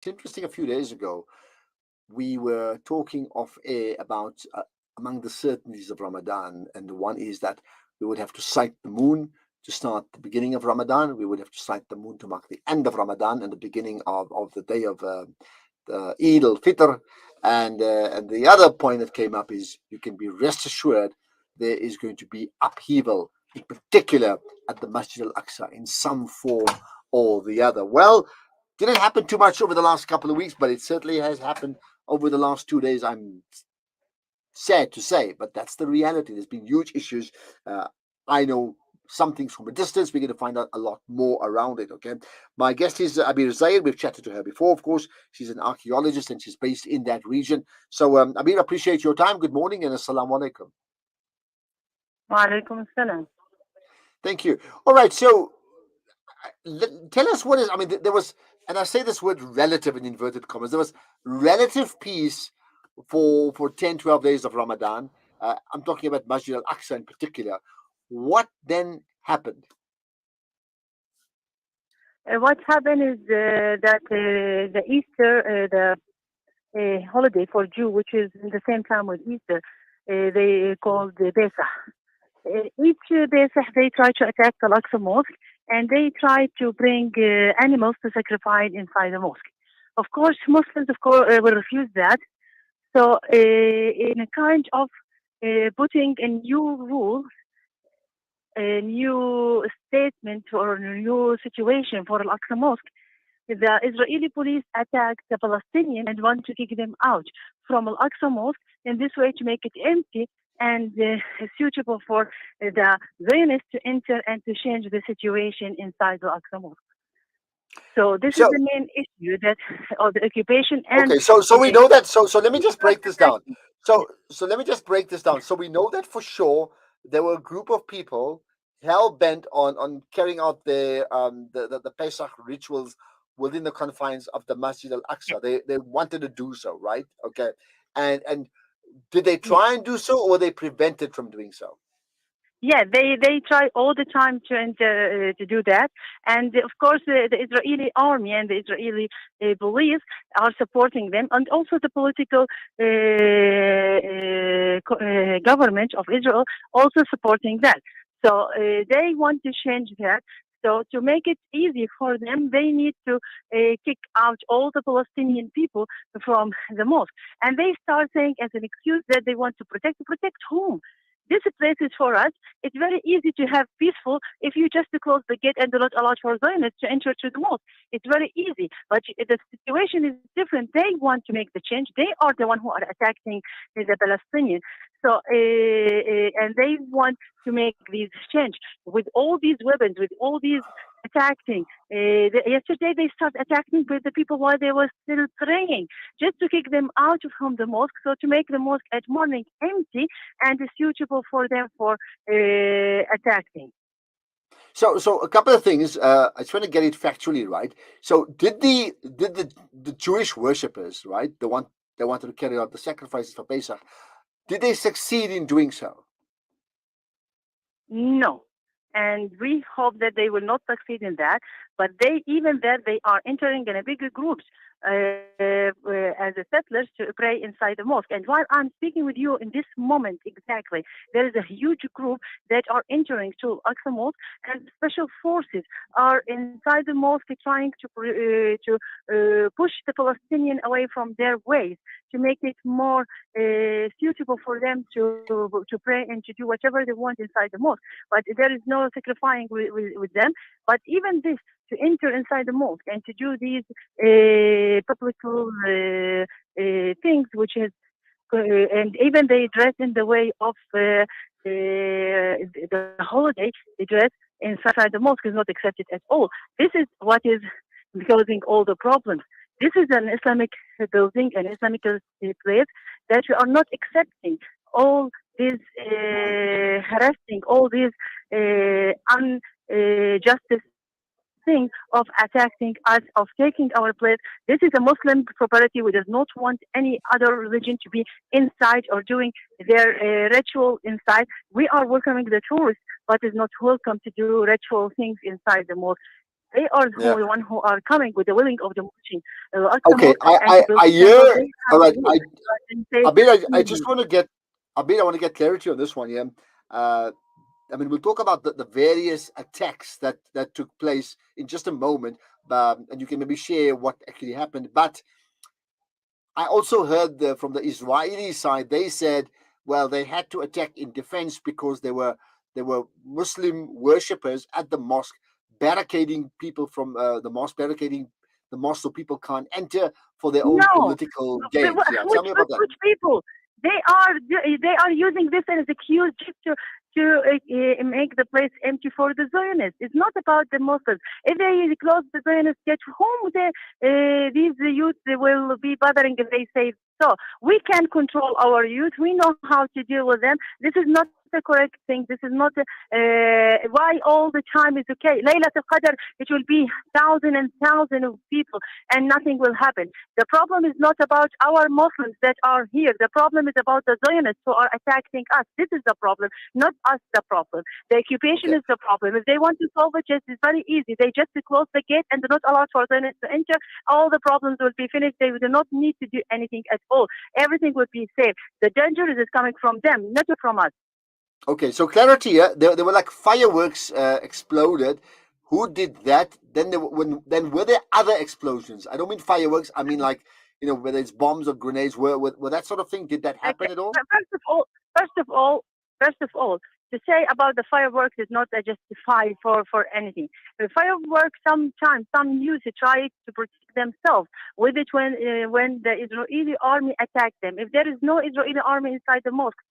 It's interesting. A few days ago, we were talking off air about among the certainties of Ramadan, and the one is that we would have to sight the moon to start the beginning of Ramadan. We would have to sight the moon to mark the end of Ramadan and the beginning of the day of the Eid al-Fitr. And the other point that came up is you can be rest assured there is going to be upheaval, in particular at the Masjid al-Aqsa, in some form or the other. Well, didn't happen too much over the last couple of weeks, but it certainly has happened over the last 2 days. I'm sad to say, but that's the reality. There's been huge issues. I know some things from a distance. We're going to find out a lot more around it. Okay. My guest is Abeer Zayyad. We've chatted to her before, of course. She's an archaeologist and she's based in that region. So, Abeer, appreciate your time. Good morning and assalamu alaikum. وعليكم السلام. Thank you. All right. So, tell us what is, I mean, there was, and I say this word relative in inverted commas, there was relative peace for 10, 12 days of Ramadan. I'm talking about Masjid al-Aqsa in particular. What then happened? What happened is that the Easter, the holiday for Jew, which is in the same time with Easter, they called the Pesach. Each Pesach, they try to attack the Al-Aqsa Mosque, and they try to bring animals to sacrifice inside the mosque. Of course, Muslims, will refuse that. So, in a kind of putting a new rule, a new statement or a new situation for Al-Aqsa Mosque, the Israeli police attacked the Palestinians and want to kick them out from Al-Aqsa Mosque in this way to make it empty and suitable for the Zionists to enter and to change the situation inside the Al-Aqsa Mosque. So this is So, the main issue that of the occupation and okay, so we know that. So let me just break this down. attacking. So let me just break this down. So we know that for sure there were a group of people hell bent on carrying out the Pesach rituals within the confines of the Masjid al-Aqsa. They wanted to do so, right? Okay. And did they Yes. try and do so, or were they prevented from doing so? Yeah, they try all the time to to do that, and of course the Israeli army and the Israeli police are supporting them, and also the political government of Israel also supporting that. So they want to change that. So to make it easy for them, they need to kick out all the Palestinian people from the mosque, and they start saying as an excuse that they want to protect whom? This place is for us. It's very easy to have peaceful if you just close the gate and do not allow for Zionists to enter to the mosque. It's very easy. But the situation is different. They want to make the change. They are the one who are attacking the Palestinians. So, and they want to make this change with all these weapons, with all these attacking. Yesterday they started attacking with the people while they were still praying, just to kick them out from the mosque. So to make the mosque at morning empty and is suitable for them for attacking. So a couple of things. I just want to get it factually right. So did the Jewish worshippers, right, the one they wanted to carry out the sacrifices for Pesach, did they succeed in doing so? No. And we hope that they will not succeed in that. But they, even that, they are entering in a bigger groups as a settlers to pray inside the mosque. And while I'm speaking with you in this moment exactly, there is a huge group that are entering to Al-Aqsa Mosque, and special forces are inside the mosque trying to push the Palestinian away from their ways to make it more suitable for them to pray and to do whatever they want inside the mosque. But there is no sacrificing with them. But even this, to enter inside the mosque and to do these public things, which is, and even they dress in the way of the holiday, they dress inside the mosque is not accepted at all. This is what is causing all the problems. This is an Islamic building, an Islamic place that we are not accepting all these harassing, all these unjustice thing of attacking us, of taking our place. This is a Muslim property. We does not want any other religion to be inside or doing their ritual inside. We are welcoming the tourists, but is not welcome to do ritual things inside the mosque. They are Yeah. the one who are coming with the willing of demolishing Al-Aqsa Okay. Mosque and to build I the temple. hear. They All have a right. will. And say Abir, it's I just easy. want to get. Abir, I want to get clarity on this one. Yeah. Uh, I mean, we'll talk about the various attacks that took place in just a moment, and you can maybe share what actually happened. But I also heard from the Israeli side, they said, well, they had to attack in defense because there were Muslim worshippers at the mosque barricading people from the mosque, barricading the mosque so people can't enter for their own No, political gains. Yeah, tell me about that. which people? They are using this as excuse just to make the place empty for the Zionists. It's not about the Muslims. If they close the Zionists, get whom these youth will be bothering if they say so. We can control our youth. We know how to deal with them. This is not the correct thing. This is not why all the time is okay. Laylat al-Qadr, it will be thousands and thousands of people and nothing will happen. The problem is not about our Muslims that are here. The problem is about the Zionists who are attacking us. This is the problem, not us the problem. The occupation Okay. is the problem. If they want to solve it, it's very easy. They just close the gate and do not allow for Zionists to enter. All the problems will be finished. They do not need to do anything at all. Everything will be safe. The danger is coming from them, not from us. Okay, so clarity here. There were like fireworks exploded. Who did that? Then were there other explosions? I don't mean fireworks. I mean like whether it's bombs or grenades. Were that sort of thing? Did that happen Okay. at all? First of all, first of all, first of all, to say about the fireworks is not a justify for anything. The fireworks sometimes some use to try to protect themselves with it when the Israeli army attacked them. If there is no Israeli army inside the mosque,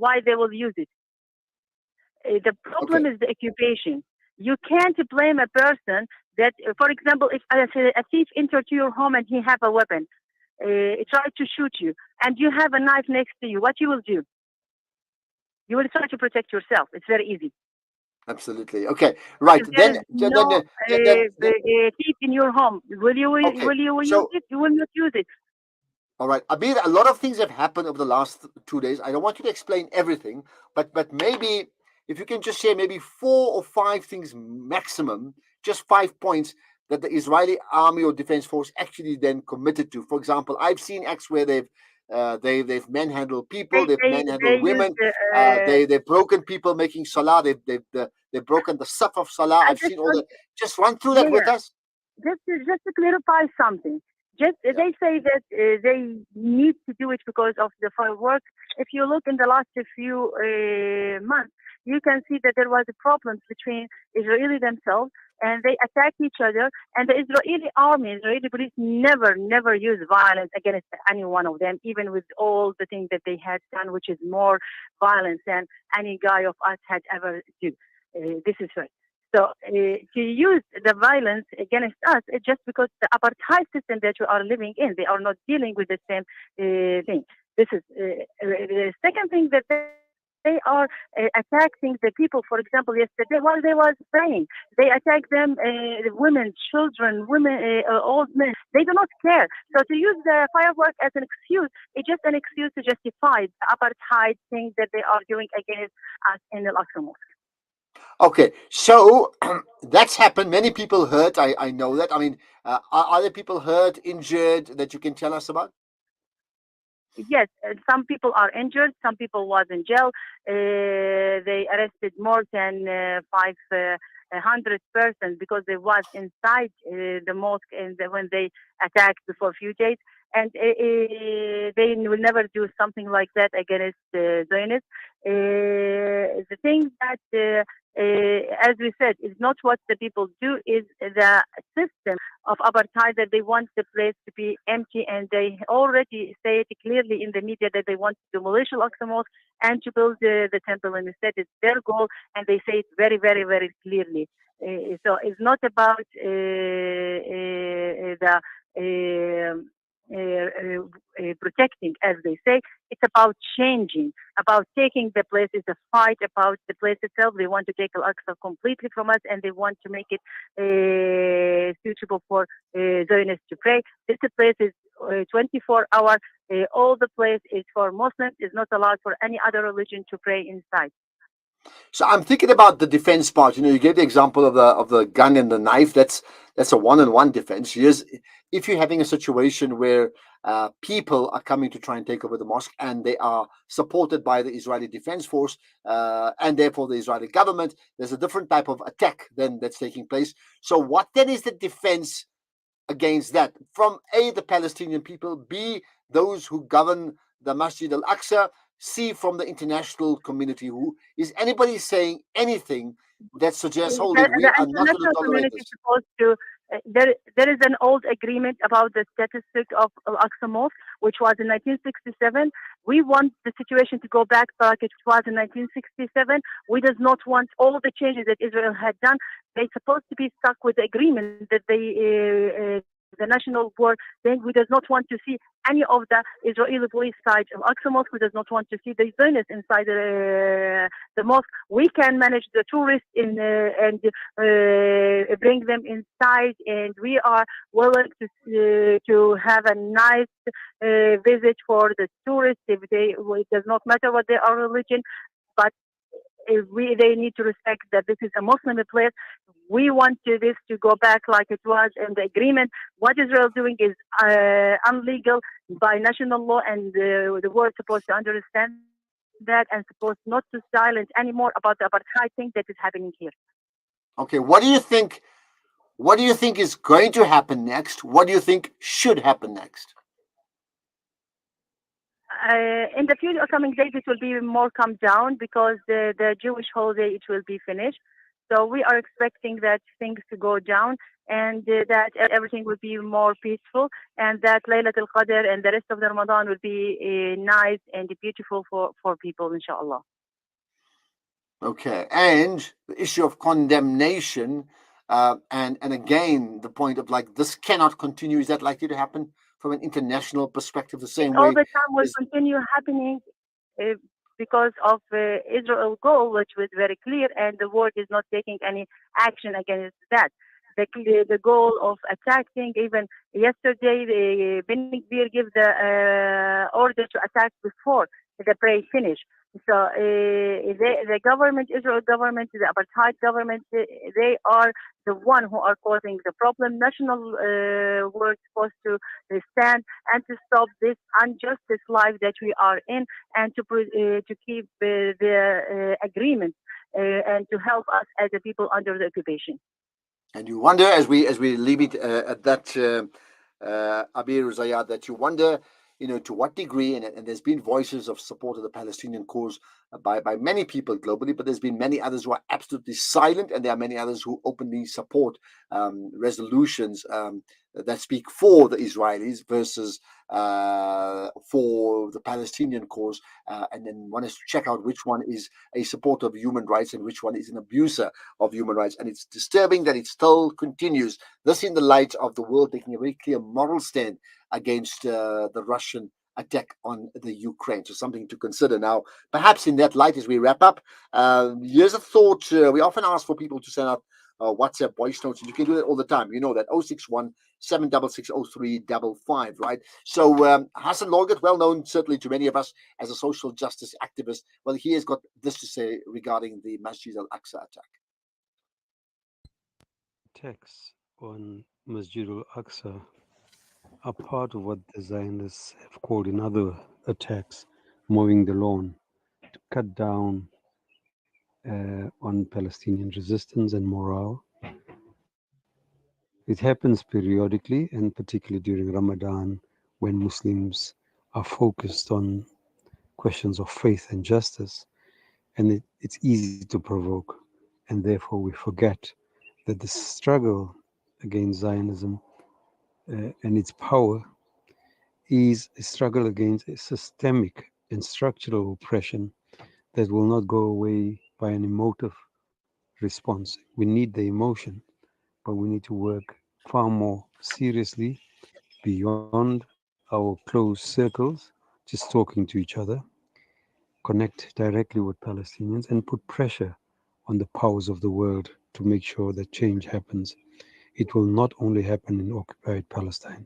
why they will use it? The problem Okay, is the occupation. You can't blame a person that, for example, if a thief entered to your home and he have a weapon, tried to shoot you, and you have a knife next to you, what you will do? You will try to protect yourself. It's very easy. absolutely. Okay, But right. if there Then is then then, no then thief in your home, okay. will you use So it? You will not use it. all right, Abir, a lot of things have happened over the last 2 days. I don't want you to explain everything, but maybe if you can just share maybe 4 or 5 things maximum, just 5 points that the Israeli army or defense force actually then committed to. For example, I've seen acts where they've manhandled people, they've They manhandled use women, they've broken people making salah, they've broken the saf of salah. I I've just seen all want that. Just run through that yeah, with yeah. us. Just to clarify something. Just Yeah. they say that they need to do it because of the fireworks. If you look in the last few months, you can see that there was a problem between Israeli themselves and they attacked each other. And the Israeli army, Israeli police, never use violence against any one of them, even with all the things that they had done, which is more violence than any guy of us had ever do. This is right. So to use the violence against us, just because the apartheid system that we are living in, they are not dealing with the same thing. This is the second thing that they are attacking the people. For example, yesterday while they was praying, they attacked them, women, children, old men. They do not care. So to use the firework as an excuse, it's just an excuse to justify the apartheid thing that they are doing against us in the Al-Aqsa Mosque. Okay, so that's happened. Many people hurt. I know that. I mean, are there people hurt, injured that you can tell us about? Yes, some people are injured. Some people was in jail. They arrested more than 500 persons because they was inside the mosque and when they attacked for a few days. And they will never do something like that against Zionists. The thing that, as we said, is not what the people do, is the system of apartheid that they want the place to be empty, and they already say it clearly in the media that they want to demolish Al-Aqsa Mosque and to build the temple instead. It's their goal, and they say it very, very, very clearly. So it's not about the protecting, as they say. It's about changing, about taking the place. It's a fight about the place itself. They want to take Al-Aqsa completely from us, and they want to make it suitable for Zionists to pray. This place is 24 hours. All the place is for Muslims. It's not allowed for any other religion to pray inside. So I'm thinking about the defense part. You gave the example of the gun and the knife. That's a one-on-one defense. Here's if you're having a situation where people are coming to try and take over the mosque, and they are supported by the Israeli Defense Force, and therefore the Israeli government. There's a different type of attack then that's taking place. So what then is the defense against that from A, the Palestinian people, B, those who govern the Masjid al-Aqsa, C, from the international community? Who is anybody saying anything that suggests, hold it, we The are not going to international tolerate community is this? supposed to. There is an old agreement about the statistic of Al-Aqsa Mosque, which was in 1967. We want the situation to go back like it was in 1967. We does not want all the changes that Israel had done. They're supposed to be stuck with the agreement that the national war. Then we does not want to see any of the Israeli police side of Al-Aqsa Mosque. We does not want to see the Zionists inside the mosque. We can manage the tourists and bring them inside, and we are willing to have a nice visit for the tourists. It does not matter what their religion, but they need to respect that this is a Muslim place. We want this to go back like it was in the agreement. What Israel is doing is illegal by national law, and the world is supposed to understand that and supposed not to silence anymore about the apartheid thing that is happening here. Okay, what do you think? What do you think is going to happen next? What do you think should happen next? In the future coming days, it will be more come down because the Jewish holiday it will be finished. So we are expecting that things to go down and that everything will be more peaceful, and that Laylat al-Qadr and the rest of the Ramadan will be nice and beautiful for people, inshallah. Okay, and the issue of condemnation, and again the point of like this cannot continue. Is that likely to happen from an international perspective? The It same all way the time will as continue happening uh, because of Israel's goal, which was very clear, and the world is not taking any action against that. The goal of attacking, even yesterday, the Ben Gvir gave the order to attack before the prayer finished. So the government, Israel government, the apartheid government, they are the one who are causing the problem. National world supposed to stand and to stop this injustice life that we are in, and to keep the agreement and to help us as a people under the occupation. and you wonder as we leave it at that, Abeer Zayyad, that you wonder, to what degree, and there's been voices of support of the Palestinian cause by many people globally, but there's been many others who are absolutely silent, and there are many others who openly support resolutions that speak for the Israelis versus for the Palestinian cause, and then one has to check out which one is a supporter of human rights and which one is an abuser of human rights. And it's disturbing that it still continues. This in the light of the world taking a very clear moral stand against the Russian attack on the Ukraine. So something to consider. Now, perhaps in that light, as we wrap up, here's a thought. We often ask for people to send out WhatsApp voice notes, and you can do that all the time. You know that 061 766 0355, right? So Hassan Lorgat, well known certainly to many of us as a social justice activist, well, he has got this to say regarding the Masjid al-Aqsa attack. Attacks on Masjid al-Aqsa are part of what the Zionists have called in other attacks mowing the lawn to cut down on Palestinian resistance and morale. It happens periodically, and particularly during Ramadan, when Muslims are focused on questions of faith and justice, and it's easy to provoke, and therefore we forget that the struggle against Zionism and its power is a struggle against a systemic and structural oppression that will not go away by an emotive response. We need the emotion, but we need to work far more seriously beyond our closed circles, just talking to each other, connect directly with Palestinians, and put pressure on the powers of the world to make sure that change happens. It will not only happen in occupied Palestine,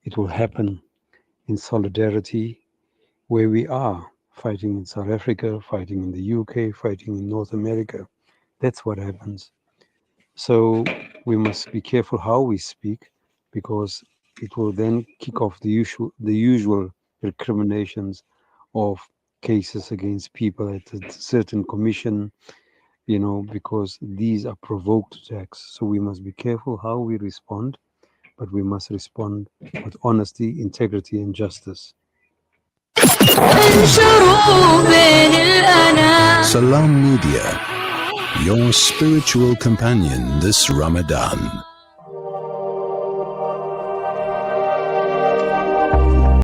it will happen in solidarity where we are fighting in South Africa, fighting in the UK, fighting in North America. That's what happens. So we must be careful how we speak, because it will then kick off the usual recriminations of cases against people at a certain commission, because these are provoked attacks. So we must be careful how we respond, but we must respond with honesty, integrity, and justice. Salam Media, your spiritual companion this Ramadan.